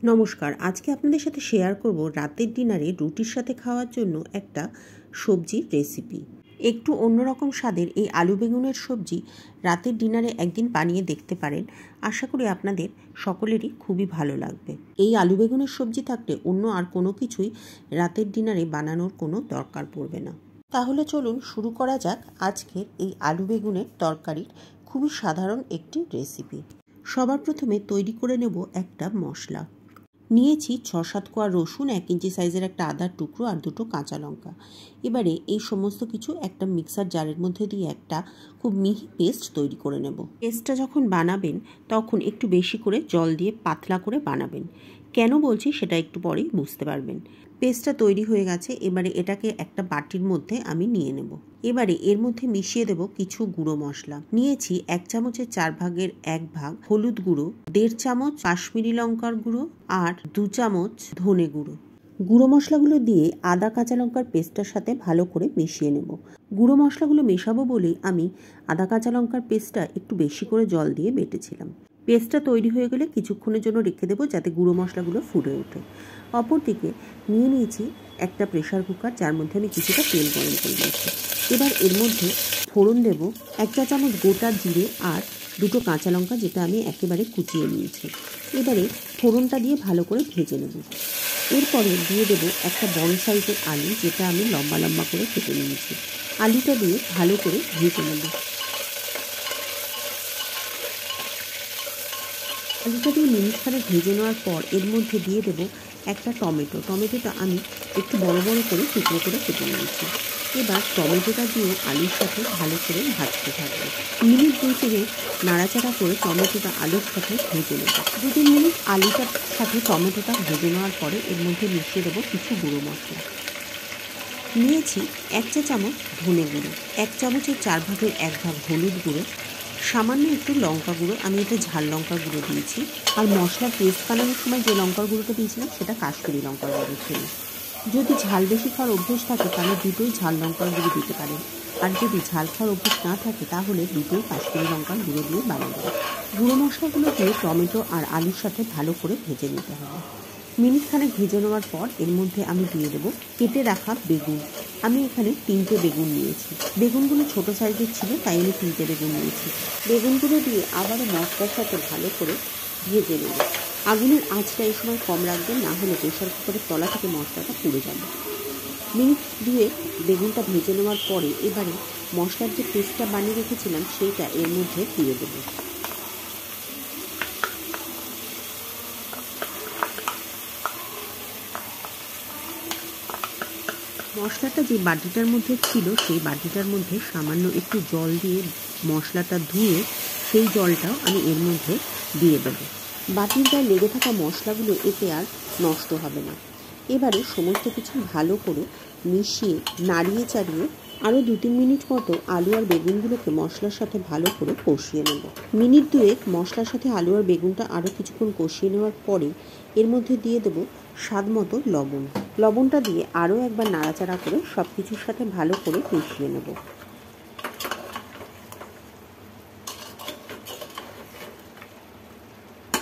নমস্কার, আজকে আপনাদের সাথে শেয়ার করব রাতের ডিনারে রুটির সাথে খাওয়ার জন্য একটা সবজির রেসিপি। একটু অন্যরকম স্বাদের এই আলু বেগুনের সবজি রাতের ডিনারে একদিন বানিয়ে দেখতে পারেন। আশা করি আপনাদের সকলেরই খুবই ভালো লাগবে। এই আলু বেগুনের সবজি থাকলে অন্য আর কোনো কিছুই রাতের ডিনারে বানানোর কোনো দরকার পড়বে না। তাহলে চলুন শুরু করা যাক আজকের এই আলু বেগুনের তরকারির খুবই সাধারণ একটি রেসিপি। সবার প্রথমে তৈরি করে নেব একটা মশলা। নিয়েছি 6-7 কোয়া রসুন, 1 ইঞ্চি সাইজের একটা আদার টুকরো আর 2টো কাঁচা লঙ্কা। এবারে এই সমস্ত কিছু একটা মিক্সার জারের মধ্যে দিয়ে একটা খুব মিহি পেস্ট তৈরি করে নেব। পেস্টটা যখন বানাবেন তখন একটু বেশি করে জল দিয়ে পাতলা করে বানাবেন। কেন বলছি সেটা একটু পরেই বুঝতে পারবেন। পেস্টটা তৈরি হয়ে গেছে, এবারে এটাকে একটা বাটির মধ্যে আমি নিয়ে নেব। এবারে এর মধ্যে মিশিয়ে দেব কিছু গুঁড়ো মশলা। নিয়েছি 1 চামচের 4 ভাগের 1 ভাগ হলুদ গুঁড়ো, 1.5 চামচ কাশ্মীরি লঙ্কার গুঁড়ো আর 2 চামচ ধনে গুঁড়ো। গুঁড়ো মশলাগুলো দিয়ে আদা কাঁচা লঙ্কার পেস্টটার সাথে ভালো করে মিশিয়ে নেব। গুঁড়ো মশলাগুলো মেশাবো বলেই আমি আদা কাঁচা লঙ্কার পেস্টটা একটু বেশি করে জল দিয়ে বেটেছিলাম। পেস্টটা তৈরি হয়ে গেলে কিছুক্ষণের জন্য রেখে দেবো যাতে গুঁড়ো মশলাগুলো ফুটে ওঠে। অপরদিকে নিয়ে নিয়েছি একটা প্রেসার কুকার, যার মধ্যে আমি কিছুটা তেল গরম করে নিয়েছি। এবার এর মধ্যে ফোড়ন দেব 1 চা চামচ গোটা জিরে আর 2টো কাঁচা লঙ্কা, যেটা আমি একেবারে কুচিয়ে নিয়েছি। এবারে ফোড়নটা দিয়ে ভালো করে ভেজে নেব। এরপরে দিয়ে দেবো একটা বড় সাইজের আলু, যেটা আমি লম্বা লম্বা করে কেটে নিয়েছি। আলুটা দিয়ে ভালো করে ভেজে নেব। আলুটা দিয়ে মিনিটখানেক ভেজে নেওয়ার পর এর মধ্যে দিয়ে দেবো একটা টমেটো। টমেটোটা আমি একটু বড় বড় করে টুকরো করে কেটে নিয়েছি। এবার টমেটোটা দিয়ে আলুর সাথে ভালো করে ভাজতে থাকবো। মিনিট 2-3 নাড়াচাড়া করে টমেটোটা আলুর সাথে ভেজে নেব। 2-3 মিনিট আলুটার সাথে টমেটোটা ভেজে নেওয়ার পরে এর মধ্যে মিশিয়ে দেবো কিছু গুঁড়ো মশলা। নিয়েছি 1 চা চামচ ধনে গুঁড়ো, 1 চামচের 4 ভাগের 1 ভাগ হলুদ গুঁড়ো, সামান্য একটু লঙ্কা গুঁড়ো, আমি এটা ঝাল লঙ্কার গুঁড়ো দিয়েছি। আর মশলার পেস্ট বানানোর সময় যে লঙ্কার গুঁড়োটা দিয়েছিলাম সেটা কাশ্মীরি লঙ্কার গুঁড়ো ছিল। যদি ঝাল বেশি খাওয়ার অভ্যেস থাকে তাহলে দুটোই ঝাল লঙ্কার গুঁড়ো দিতে পারেন, আর যদি ঝাল খাওয়ার অভ্যেস না থাকে তাহলে দুটোই কাশ্মীরি লঙ্কার গুঁড়ো দিয়ে বানাবেন। গুঁড়ো মশলাগুলো দিয়ে টমেটো আর আলুর সাথে ভালো করে ভেজে নিতে হবে। মিনিটখানেক ভেজে নেওয়ার পর এর মধ্যে আমি দিয়ে দেবো কেটে রাখা বেগুন। আমি এখানে 3টে বেগুন নিয়েছি। বেগুনগুলো ছোট সাইজের ছিল, তাই আমি 3টে বেগুন নিয়েছি। বেগুনগুলো দিয়ে আবারও মশলার সাথে ভালো করে ভেজে নেব। আগুনের আঁচটা এই সময় কম রাখবেন, না হলে প্রেসার কুকারের তলা থেকে মশলাটা পুড়ে যাবে। মিনিট 2 বেগুনটা ভেজে নেওয়ার পরে এবারে মশলার যে পেস্টটা বানিয়ে রেখেছিলাম সেইটা এর মধ্যে দিয়ে দেবো। মশলাটা যে বাটিটার মধ্যে ছিল সেই বাটিটার মধ্যে সামান্য একটু জল দিয়ে মশলাটা ধুয়ে সেই জলটাও আমি এর মধ্যে দিয়ে দেবো। বাটির গায়ে লেগে থাকা মশলাগুলো এতে আর নষ্ট হবে না। এবারে সমস্ত কিছু ভালো করে মিশিয়ে নাড়িয়ে চাড়িয়ে আরও 2-3 মিনিট মতো আলু আর বেগুনগুলোকে মশলার সাথে ভালো করে কষিয়ে নেব। মিনিট 2 মশলার সাথে আলু আর বেগুনটা আরও কিছুক্ষণ কষিয়ে নেওয়ার পরে এর মধ্যে দিয়ে দেবো স্বাদ মতো লবণ। লবণটা দিয়ে আরও একবার নাড়াচাড়া করে সব কিছুর সাথে ভালো করে মিশিয়ে নেব।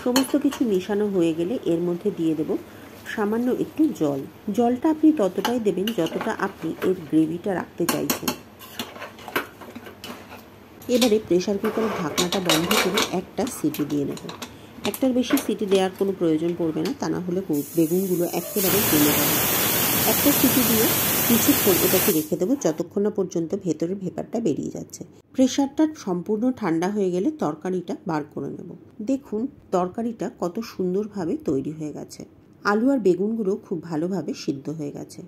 সমস্ত কিছু মেশানো হয়ে গেলে এর মধ্যে দিয়ে দেব সামান্য একটু জল। জলটা আপনি ততটাই দেবেন যতটা আপনি এর গ্রেভিটা রাখতে চাইছেন। এবারে প্রেসার কুকারের ঢাকনাটা বন্ধ করে একটা সিটি দিয়ে নেব। একটার বেশি সিটি দেওয়ার কোনো প্রয়োজন পড়বে না, তা না হলে বেগুনগুলো একেবারে গলে যাবে। একটা সিটি দিয়ে কিছুক্ষণ এটাকে রেখে দেবো যতক্ষণ না পর্যন্ত ভেতরের ভেপারটা বেরিয়ে যাচ্ছে। প্রেসারটা সম্পূর্ণ ঠান্ডা হয়ে গেলে তরকারিটা বার করে নেব। দেখুন তরকারিটা কত সুন্দরভাবে তৈরি হয়ে গেছে। আলু আর বেগুনগুলো খুব ভালোভাবে সিদ্ধ হয়ে গেছে।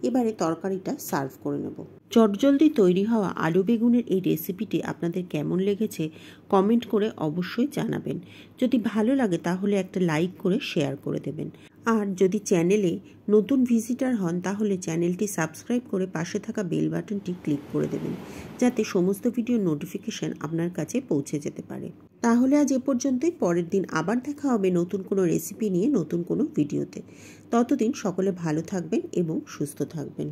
এবারে তরকারিটা সার্ভ করে নেব। চটজলদি তৈরি হওয়া আলু বেগুনের এই রেসিপিটি আপনাদের কেমন লেগেছে কমেন্ট করে অবশ্যই জানাবেন। যদি ভালো লাগে তাহলে একটা লাইক করে শেয়ার করে দেবেন। আর যদি চ্যানেলে নতুন ভিজিটার হন তাহলে চ্যানেলটি সাবস্ক্রাইব করে পাশে থাকা বেল বাটনটি ক্লিক করে দেবেন, যাতে সমস্ত ভিডিওর নোটিফিকেশন আপনার কাছে পৌঁছে যেতে পারে। তাহলে আজ এ পর্যন্তই। পরের দিন আবার দেখা হবে নতুন কোনো রেসিপি নিয়ে নতুন কোনো ভিডিওতে। ততদিন সকলে ভালো থাকবেন এবং সুস্থ থাকবেন।